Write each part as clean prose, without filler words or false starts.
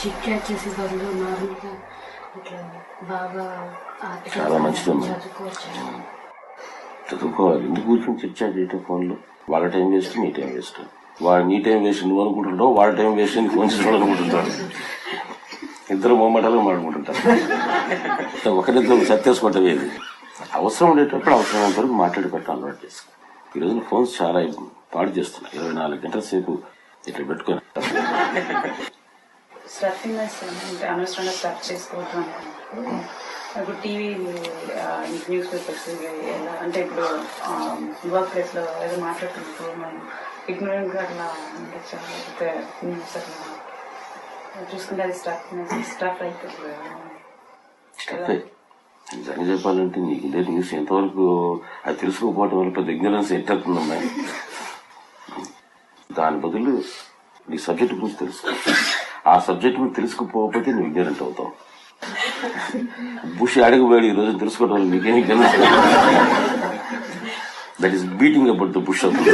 Chit chat చేసే బదులు నార్మల్గా ఇట్లా బాగా చాలా మంచిదమ్మా. చదువుకోవాలి. ఎందుకు కూర్చొని చిట్ చాట్ చేయటం ఫోన్లో? వాళ్ళ టైం వేస్ట్, నీ టైం వేస్ట్. వాడు నీ టైం వేస్ట్ నువ్వు అనుకుంటుంటావు, వాళ్ళ టైం వేస్ట్ అని ఫోన్ చేసుకోవాలి అనుకుంటుంటాడు. ఇద్దరు మొమ్మటాలుగా మాట్లాడుకుంటుంటారు. ఒకరిద్దరు సత్తేసుకుంటే వేది. అవసరం ఉండేటప్పుడు అవసరమైనంత వరకు మాట్లాడి పెట్టడం అలవాటు చేసుకో. ఈ రోజున ఫోన్స్ చాలా పాడు చేస్తున్నాయి. 24 గంటల సేపు ఇట్లా పెట్టుకొని అనవసరంగా స్టార్ట్ చేసుకోవద్దు అనుకున్నాను. ఇప్పుడు టీవీ న్యూస్ పేపర్స్ అంటే ఇప్పుడు వర్క్ ప్లేస్ లో ఏదో మాట్లాడుతున్నప్పుడు మనం ఇగ్నోరెంట్ గా అట్లా చాలా న్యూస్ అట్లా చూసుకుంటే అది స్టఫ్ అయిపోతుంది. నిజంగా చెప్పాలంటే నీకు ఇదే న్యూస్ ఎంతవరకు అది తెలుసుకోకపోవడం వల్ల పెద్ద ఇగ్నరెన్స్ ఎట్టవుతుందమ్మా. దాని బదులు నీ సబ్జెక్ట్ గురించి తెలుసుకో. ఆ సబ్జెక్ట్ గురించి తెలుసుకోకపోతే నువ్వు ఇగ్నరెంట్ అవుతావు. బుష్ అడగబోయాడు ఈ రోజు తెలుసుకోవడం వల్ల నీకేం ignorance. That is beating about the bush అవుతుంది.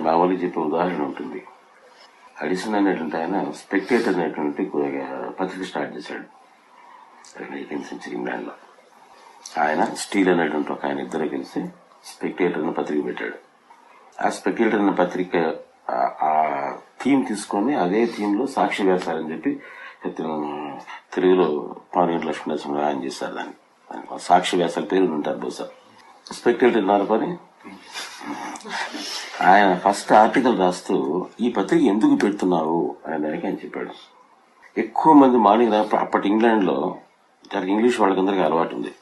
మామూలుగా చెప్పే ఉదాహరణ ఉంటుంది. అడిసన్ అనేటువంటి ఆయన స్పెక్టేటర్ అనేటువంటి పత్రిక స్టార్ట్ చేశాడు 18th century ఇంగ్లాండ్లో. ఆయన స్టీల్ అనేటువంటి ఒక ఆయన ఇద్దరు కలిసి స్పెక్టేటర్ అనే పత్రిక పెట్టాడు. ఆ స్పెక్టేటర్ అనే పత్రిక ఆ థీమ్ తీసుకొని అదే థీమ్ లో సాక్షి వ్యాసాలని చెప్పి తెలుగులో పానీటి లక్ష్మీనరసింహ ఆయన చేశారు. దాన్ని సాక్షి వ్యాసాల పేరు ఉంటారు బహుశా. స్పెక్టేటర్ ఉన్నారు పని. ఆయన ఫస్ట్ ఆర్టికల్ రాస్తూ ఈ పత్రిక ఎందుకు పెడుతున్నావు అనే దానికి ఆయన చెప్పాడు. ఎక్కువ మంది మార్నింగ్ అప్పటి ఇంగ్లాండ్ లో ఇంగ్లీష్ వాళ్ళకందరికీ అలవాటు ఉంది.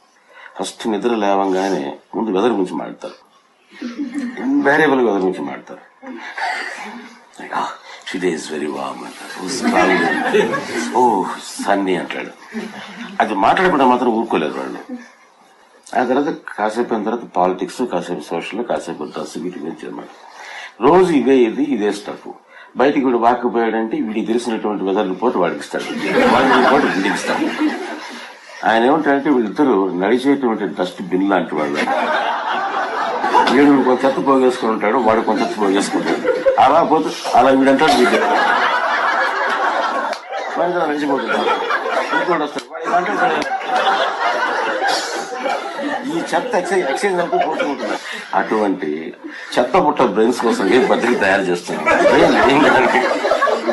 ఫస్ట్ నిద్ర లేవంగానే ముందు వెదర్ గురించి మాట్లాడతారు. ఇన్వారియబుల్ వెదర్ గురించి మాట్లాడతారు. టుడే ఇస్ వెరీ వార్మ్ అంటారు. ఓ సన్నీ అంటాడు. అది మాట్లాడకుండా మాత్రం ఊరుకోలేదు వాళ్ళు. ఆ తర్వాత కాసేపు అయిన తర్వాత పాలిటిక్స్, కాసేపు సోషల్, కాసేపు డ్రెస్, వీటి గురించి అనమాట. రోజు ఇదే స్టఫ్. బయటికి వీడు వాకపోయాడంటే వీడికి తెలిసినటువంటి వెదర్ రిపోర్ట్ వాడికి ఇస్తాడు, వాడి రిపోర్ట్ వీడికి ఇస్తాడు. ఆయన ఏమంటాడంటే వీళ్ళిద్దరు నడిచేటువంటి డస్ట్ బిన్ లాంటి వాళ్ళు. వీడు కొంచెం చెత్త పోగేసుకుని ఉంటాడు, వాడు కొంచెం చెత్త పోగేసుకుంటాడు. అలా పోతే అలా వీడంటాడు వీడు నడిచిపోతున్నాడు. ఇంకోటి వస్తాడు వాడు ఈ చెత్త ఎక్సైజ్ వరకు పోతుంటుంది. అటువంటి చెత్త పుట్ట బ్రెయిన్స్ కోసం ఏ పత్రిక తయారు చేస్తుంది.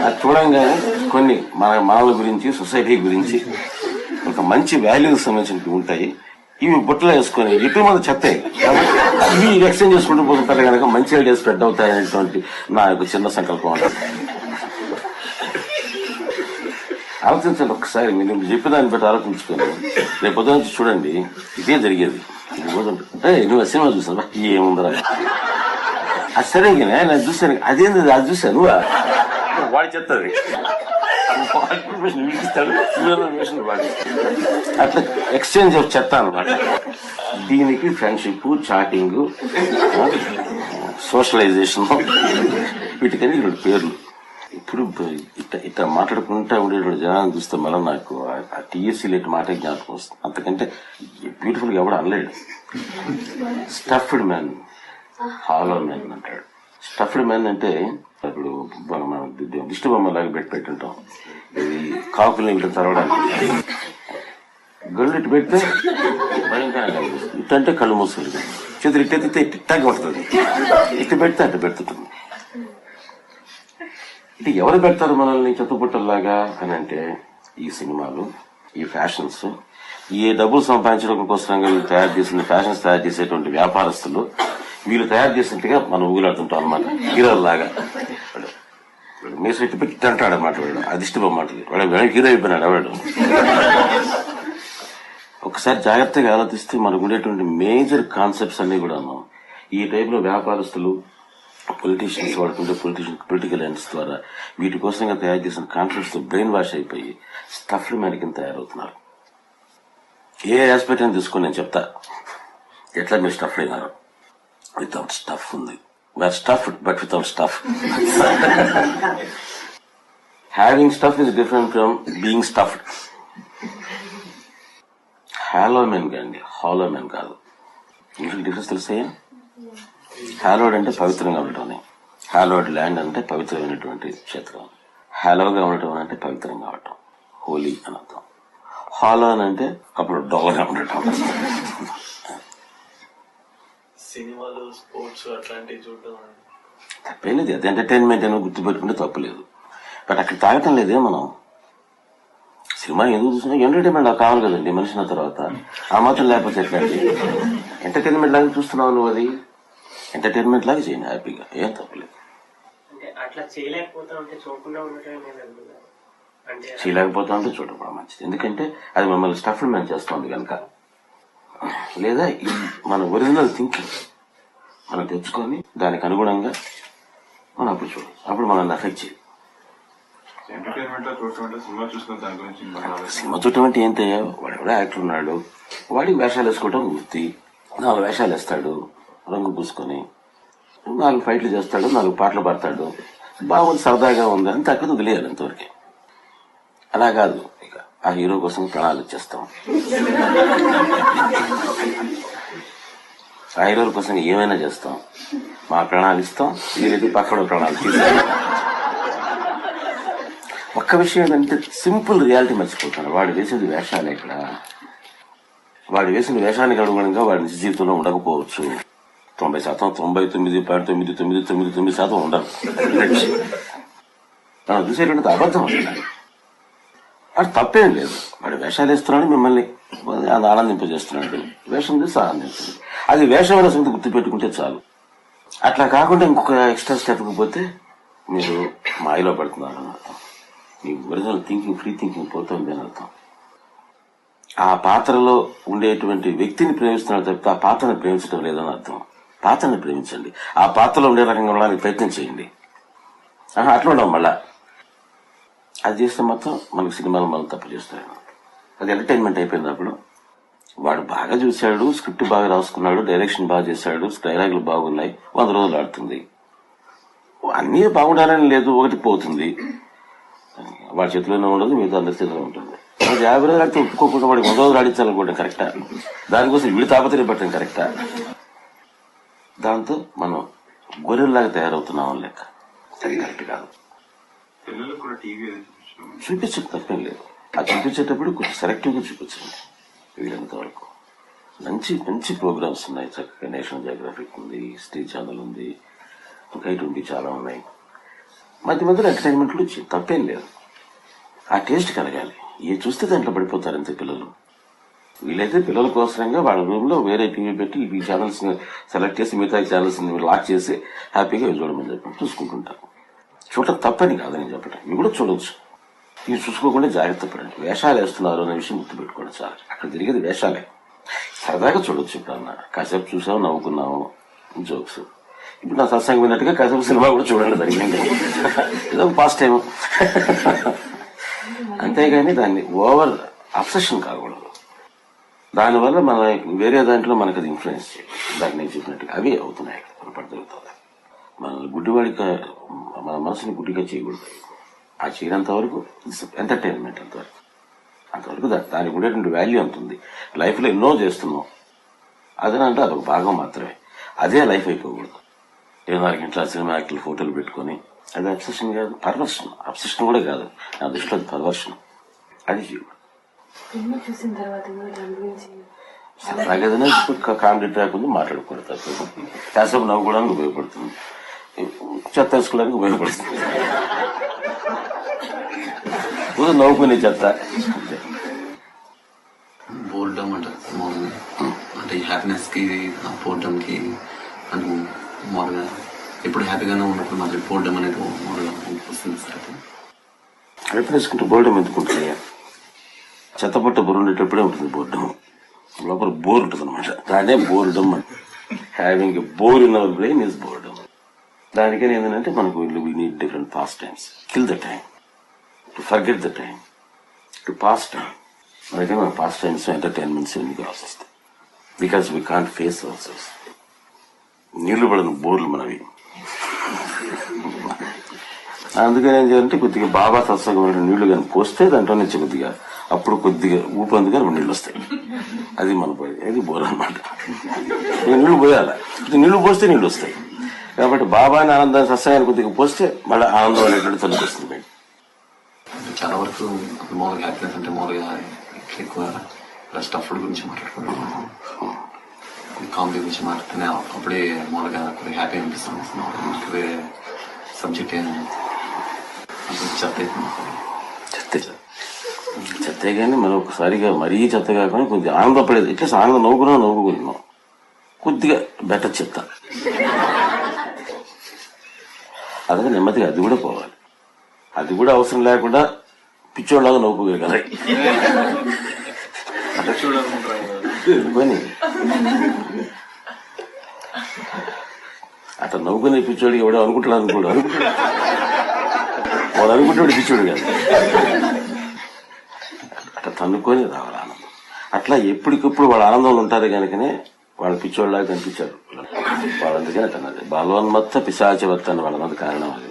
అది చూడంగానే కొన్ని మనల గురించి, సొసైటీ గురించి ఒక మంచి వాల్యూకి సంబంధించినవి ఉంటాయి. ఇవి బుట్టలో వేసుకొని ఎక్కువ మంది చెత్త ఇవి ఎక్స్చేంజ్ చేసుకుంటూ పోతుంటారు కనుక మంచి ఐడియాస్ స్ప్రెడ్ అవుతాయనేటువంటి నా యొక్క చిన్న సంకల్పం ఉంటుంది. ఆలోచించండి ఒక్కసారి. మీరు చెప్పిన దాన్ని బట్టి ఆలోచించుకోండి. రేపు పొద్దున నుంచి చూడండి ఇదే జరిగేది. నువ్వు సినిమా చూసావా? ఏముందరా అది సరే నేను చూసాను. అదేంది అది చూసాను నువ్వు వాడి చెప్తాది ఇస్తాడు, అట్లా ఎక్స్చేంజ్ ఆఫ్ చెత్త అనమాట. దీనికి ఫ్రెండ్షిప్, చాటింగ్, సోషలైజేషన్, వీటికని 2 పేర్లు. ఇప్పుడు ఇట్లా మాట్లాడుకుంటా ఉండేటువంటి జనాన్ని చూస్తే మళ్ళీ నాకు ఆ టీఎస్సీ లేటి మాట జ్ఞాపకం వస్తుంది. అంతకంటే బ్యూటిఫుల్ గా ఎవడు అనలేడు. స్టఫ్డ్ మ్యాన్, హాలో మ్యాన్ అంటాడు. స్టఫ్డ్ మ్యాన్ అంటే ఇప్పుడు మనం దిష్టి బొమ్మలాగా పెట్టుంటాం. ఇది కాకుల్ని ఇట్లా తరవడానికి. గళ్ళు ఇటు పెడితే భయంకరంగా ఇట్టంటే కళ్ళు మూసుకుంటుంది. చేతులు ఇట్టెత్తితే ఇట్టాగా పడుతుంది. ఇటు పెడితే అట్టు పెడుతుంటుంది. ఇటు ఎవరు పెడతారు మనల్ని చెత్తపుట్టల్లాగా అని అంటే ఈ సినిమాలు, ఈ ఫ్యాషన్స్, ఏ డబ్బులు సంపాదించడం కోసం వీళ్ళు తయారు చేసిన ఫ్యాషన్స్ తయారు చేసేటువంటి వ్యాపారస్తులు వీళ్ళు తయారు చేసినట్టుగా మనం ఊగులాడుతుంటాం అనమాట. హీరోలాగా మీసు ఇటు పెట్టి అంటాడు అన్నమాట. వాడు అదిష్టమాట వాడు హీరో అయిపోయినాడు వాడు. ఒకసారి జాగ్రత్తగా ఆలోచిస్తే మనకు ఉండేటువంటి మేజర్ కాన్సెప్ట్స్ అన్ని కూడా ఈ టైంలో వ్యాపారస్తులు, పొలిటీషియన్స్ వాడుకుంటే పొలిటికల్ ఎండ్స్ ద్వారా వీటి కోసంగా తయారు చేసిన కాన్సెప్ట్స్ తో బ్రెయిన్ వాష్ అయిపోయి స్టఫ్డ్ మ్యాన్ కింద తయారవుతున్నారు. ఏ ఆస్పెక్ట్ అని తీసుకొని నేను చెప్తా ఎట్లా మీరు స్టఫ్డ్ అయినారు. వితౌట్ స్టఫ్ ఉంది. We are stuffed but without stuff. Having stuff is different from being stuffed. Hollow men కాండి, హాలో మెన్ కాదు. ఇంట్లో డిఫరెన్స్ తెలుసాయా? హాలోడ్ అంటే పవిత్రంగా ఉండటం, హాలోడ్ ల్యాండ్ అంటే పవిత్రమైనటువంటి క్షేత్రం, హాలోగా ఉండటం అంటే పవిత్రంగా ఉండటం, హోలీ అని అర్థం. హాలో అని అంటే అప్పుడు డోగా ఉండటం. సినిమాలు, స్పోర్ట్స్ అట్లాంటివి చూడటం తప్పేలేదు, అది ఎంటర్టైన్మెంట్ అని గుర్తుపెట్టుకుంటే తప్పులేదు. బట్ అక్కడ తాగటం లేదే మనం. సినిమా ఎందుకు చూసినా ఎంటర్టైన్మెంట్ నాకు కావాలి కదండి మనిషిన తర్వాత. ఆ మాత్రం లేకపోతే ఎట్లాంటి ఎంటర్టైన్మెంట్ లాగా చూస్తున్నావు నువ్వు, అది ఎంటర్టైన్మెంట్ లాగా చేయండి హ్యాపీగా, ఏం తప్పలేదు. అట్లా చేయలేకపోతా ఉంటే చూడకుండా చేయలేకపోతా ఉంటే చూడకపోవడం మంచిది, ఎందుకంటే అది మమ్మల్ని స్టఫ్మెంట్ చేస్తుంది కనుక. లేదా మన ఒరిజినల్ థింకింగ్ మనం తెచ్చుకొని దానికి అనుగుణంగా మనం అప్పుడు చూడాలి, అప్పుడు మనల్ని ఎఫెక్ట్ చేయాలి. సినిమా చూడటం అంటే ఏంటయ్యా, వాడెవడో యాక్టర్ ఉన్నాడు, వాడికి వేషాలు వేసుకోవటం వృత్తి. 4 వేషాలు వేస్తాడు రంగు పూసుకొని, 4 ఫైట్లు చేస్తాడు, 4 పాటలు పాడతాడు, బాగుంది సరదాగా ఉంది అని తక్కువ వదిలేయాలి అంతవరకే. అలా కాదు, ఇక ఆ హీరో కోసం ప్రాణాలు ఇచ్చేస్తాం, ఆ హీరో కోసం ఏమైనా చేస్తాం, మా ప్రాణాలు ఇస్తాం, వీరికి పక్కన ప్రాణాలు తీస్తాం. ఒక్క విషయం ఏంటంటే సింపుల్ రియాలిటీ మర్చిపోతాను. వాడు వేసేది వేషాలే. ఇక్కడ వాడు వేసిన వేషానికి అనుగుణంగా వాడి నిజ జీవితంలో ఉండకపోవచ్చు. 90%, 99.999% ఉండరు. మనం చూసేటువంటి అబద్ధం అవుతుంది. అది తప్పేం లేదు, వాడు వేషాలు వేస్తున్నాడు, మిమ్మల్ని ఆనందింపజేస్తున్నాడు, వేషం చేసి ఆనందించండి. అది వేషమైన సంగతి గుర్తుపెట్టుకుంటే చాలు. అట్లా కాకుండా ఇంకొక ఎక్స్ట్రా స్టెప్కి పోతే మీరు మాయలో పడుతున్నారు అని అర్థం. మీ ఒరిజినల్ థింకింగ్, ఫ్రీ థింకింగ్ పోతుంది అని అర్థం. ఆ పాత్రలో ఉండేటువంటి వ్యక్తిని ప్రేమిస్తున్నాడు తప్పితే ఆ పాత్రను ప్రేమించడం లేదని అర్థం. పాత్రని ప్రేమించండి, ఆ పాత్రలో ఉండే రకంగా ఉండడానికి ప్రయత్నం చేయండి. అట్లా ఉండవు మళ్ళా. అది చేస్తే మాత్రం మనకి సినిమాలు మనం తప్పు చేస్తాడు. అది ఎంటర్టైన్మెంట్ అయిపోయినప్పుడు వాడు బాగా చూశాడు, స్క్రిప్ట్ బాగా రాసుకున్నాడు, డైరెక్షన్ బాగా చేశాడు, డైలాగులు బాగున్నాయి, 100 రోజులు ఆడుతుంది. అన్నీ బాగుండాలని లేదు, ఒకటి పోతుంది, వాడి చేతిలోనే ఉండదు, మిగతా అందరి చేతిలో ఉంటుంది. 50 రోజులు ఆడితే ఒప్పుకోకుండా వాడికి 100 రోజులు ఆడించాలనుకోవడం కరెక్టా? దానికోసం వీడి తాపత్రయపడటం కరెక్టా? దాంతో మనం గొర్రెల్లాగా తయారవుతున్నాం లెక్క. అది కరెక్ట్ కాదు. చూపించడం తప్పేం లేదు. అది చూపించేటప్పుడు కొంచెం సెలెక్టివ్ గా చూపించండి వీళ్ళంత వరకు. మంచి మంచి ప్రోగ్రామ్స్ ఉన్నాయి, చక్కగా నేషనల్ జియోగ్రఫిక్ ఉంది, స్టేట్ ఛానల్ ఉంది, ఇంకా ఇటువంటి చాలా ఉన్నాయి. మధ్య మధ్యలో ఎంటర్టైన్మెంట్లు తప్పేం లేదు. ఆ టేస్ట్ కలగాలి. ఏ చూస్తే దాంట్లో పడిపోతారు అంతే పిల్లలు. వీళ్ళైతే పిల్లల కోసంగా వాళ్ళ రూమ్ లో వేరే టీవీ పెట్టి ఈ ఛానల్స్ సెలెక్ట్ చేసి మిగతా ఛానల్స్ లాక్ చేసి హ్యాపీగా చూడమని చెప్పి చూసుకుంటుంటారు. చూడటం తప్పని కాదని చెప్పటం, ఇవి కూడా చూడవచ్చు. ఇవి చూసుకోకుండా జాగ్రత్త పడండి. వేషాలు వేస్తున్నారు అనే విషయం గుర్తుపెట్టుకోండి చాలు. అక్కడ జరిగేది వేషాలే. సరదాగా చూడొచ్చు. ఇప్పుడు కాసేపు చూసాము, నవ్వుకున్నాము, జోక్స్. ఇప్పుడు నా సత్సంగం విన్నట్టుగా కాసేపు సినిమా కూడా చూడండి, జరిగింది ఏదో పాస్ట్ టైం. అంతేగాని దాన్ని ఓవర్ అబ్సెషన్ కాకూడదు. దానివల్ల మన వేరే దాంట్లో మనకు అది ఇన్ఫ్లుయెన్స్ చేయాలి. దాన్ని నేను చెప్పినట్టుగా అవి అవుతున్నాయి, పొరపడుతుంది. మన గుడ్డివాడిగా మన మనసుని గుడ్డిగా చేయకూడదు. ఆ చేయనంత వరకు ఎంటర్టైన్మెంట్, అంతవరకు దానికి ఉండేటువంటి వాల్యూ అంతుంది. లైఫ్ లో ఎన్నో చేస్తున్నాం, అదేనంటే అదొక భాగం మాత్రమే. అదే లైఫ్ అయిపోకూడదు. 24 గంటల సినిమా యాక్టర్లు ఫోటోలు పెట్టుకుని అది అబ్సెషన్ కాదు, పర్వర్షన్. అబ్సెషన్ కూడా కాదు, నా దృష్టిలో అది పర్వర్షన్. అది చేయకూడదు. సరదాగా కామెడీ ట్రాక్ ఉంది, మాట్లాడుకోవడం కాసేపు నవ్వుకోవడానికి ఉపయోగపడుతుంది, చెత్త వేసుకోవడానికి ఉపయోగపడుతుంది. నవ్వుకునే చెత్త బోర్డమ్ అంటారు అంటే హ్యాపీనెస్ కి బోర్డమ్ కి అంటే మామూలుగా ఎప్పుడు హ్యాపీగానే ఉన్నప్పుడు మాకు బోర్డమ్ అనేది మామూలుగా వస్తుంది సార్. హ్యాపీనెస్ కుంటే బోర్డమ్ ఎందుకుంటుంది? చెత్తపట్ట బోర్ ఉండేటప్పుడే ఉంటుంది బోర్డమ్. లోపల బోర్ ఉంటుంది అనమాట, దానే బోర్డమ్ అంటే. Having a bore in our brain is boredom. దానికని ఏంటంటే మనకు we need different pastimes, kill the time, to forget the time, to pass time. అందుకే మన పాస్ టైమ్స్, ఎంటర్టైన్మెంట్స్ ఎన్ని వస్తాయి. Because we can't face our selves. నీళ్లు పడని బోర్లు మనవి. అందుకని ఏం చేయాలంటే కొద్దిగా బాగా సత్సంగమైన నీళ్లు కానీ పోస్తే దాంట్లో నుంచి కొద్దిగా అప్పుడు కొద్దిగా ఊపందుగా 2 నీళ్ళు వస్తాయి. అది మన పోయేది, అది బోర్ అనమాట. నీళ్లు పోయాలి, నీళ్లు పోస్తే నీళ్లు వస్తాయి. కాబట్టి బాబాని ఆనందాన్ని సస్యాన్ని కొద్దిగా పోస్తే మళ్ళీ ఆనందం అనేటువంటి తల్లి వస్తుంది. చాలా వరకు మామూలుగా హ్యాపీనెస్ అంటే మామూలుగా ఎక్కువ స్టఫ్ గురించి మాట్లాడుకున్నాం, కామెడీ గురించి మాట్లాడితేనే అప్పుడే మామూలుగా కొద్దిగా హ్యాపీ అనిపిస్తుంది. వేరే సబ్జెక్ట్ చెత్తే కానీ మనం ఒకసారిగా మరీ చెత్త కాకుండా కొద్దిగా ఆనందపడేది. ఇట్లా ఆనందం నవ్వుకున్నాం కొద్దిగా బెటర్ చెత్త, అదే నెమ్మదిగా అది కూడా పోవాలి. అది కూడా అవసరం లేకుండా పిచ్చోళ్ళలాగా నవ్వుకోగలగాలి. అట్లా నవ్వుకునే పిచ్చోడికి ఎవడో అనుకుంటాడు వాడు అనుకుంటాడు పిచ్చోడు కాదు. అట్లా తన్నుకొని రావాలి ఆనందం. అట్లా ఎప్పటికప్పుడు వాళ్ళ ఆనందంలో ఉంటారు కనుకనే వాళ్ళు పిచ్చోళ్ళలాగా కనిపించారు. వాళ్ళందుకనే అట్లా బాలోన్మత్త పిశాచవత్త అని వాళ్ళంత కారణం. అది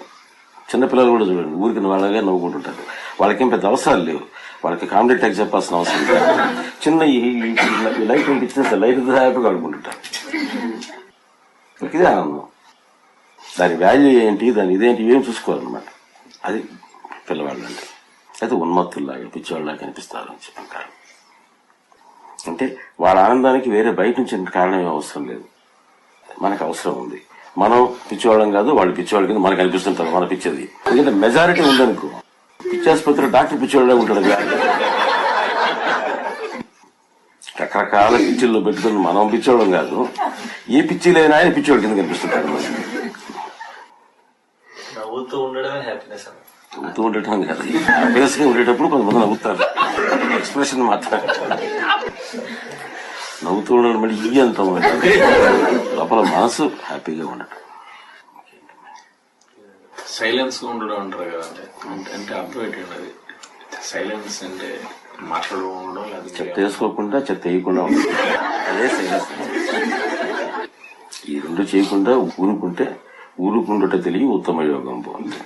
చిన్నపిల్లలు కూడా చూడండి, ఊరికి వాళ్ళగా నవ్వుకుంటుంటారు. వాళ్ళకేం పెద్ద అవసరాలు లేవు, వాళ్ళకి కామెడీ టెక్ చెప్పాల్సిన అవసరం లేదు. చిన్న ఈ లైట్ ఇచ్చిన లైట్ హ్యాపీగా ఆడుకుంటుంటారు. ఇదే ఆనందం. దాని వాల్యూ ఏంటి, దాని ఇదేంటి, ఏం చూసుకోవాలన్నమాట. అది పిల్లవాళ్ళు అంటే. అయితే ఉన్మత్తుల్లాగా పిచ్చివాళ్ళలాగా కనిపిస్తారు అని చెప్పాను. కారణం అంటే వాళ్ళ ఆనందానికి వేరే బయట నుంచి కారణం ఏం అవసరం లేదు, మనకు అవసరం ఉంది. మనం పిచ్చివాళ్ళం కాదు, వాళ్ళు పిచ్చివాళ్ళ కింద మనకు అనిపిస్తుంటారు మన పిచ్చేది. ఎందుకంటే మెజారిటీ ఉందనుకో, పిచ్చాసుపత్రిలో డాక్టర్ పిచ్చివాళ్ళే ఉంటాడు. రకరకాల పిచ్చిల్లో పెట్టుకుని మనం పిచ్చోళ్ళం కాదు, ఏ పిచ్చి లేని ఆయన పిచ్చోళ్ళ కింద కనిపిస్తుంటారు. నవ్వుతూ ఉండడమే హ్యాపీనెస్. నవ్వుతూ ఉండటం కాదు, హ్యాపీనెస్ గా ఉండేటప్పుడు కొంతమంది నవ్వుతారు, ఎక్స్ప్రెషన్ మాట్లాడతారు. నవ్వుతూ ఉండడం మళ్ళీ ఇవి అంత లోపల మనసు హ్యాపీగా ఉండటం. సైలెన్స్ గా ఉండడం అంటారు కదా, అంటే అర్థం ఏంటండి? సైలెన్స్ అంటే మాట్లాడడం, చెత్త వేసుకోకుండా చెత్త వేయకుండా ఉంటుంది, అదే సైలెన్స్. ఈ రెండు చేయకుండా ఊరుకుంటే ఊరుకుండుట తెలియ ఉత్తమ యోగం బాగుంది.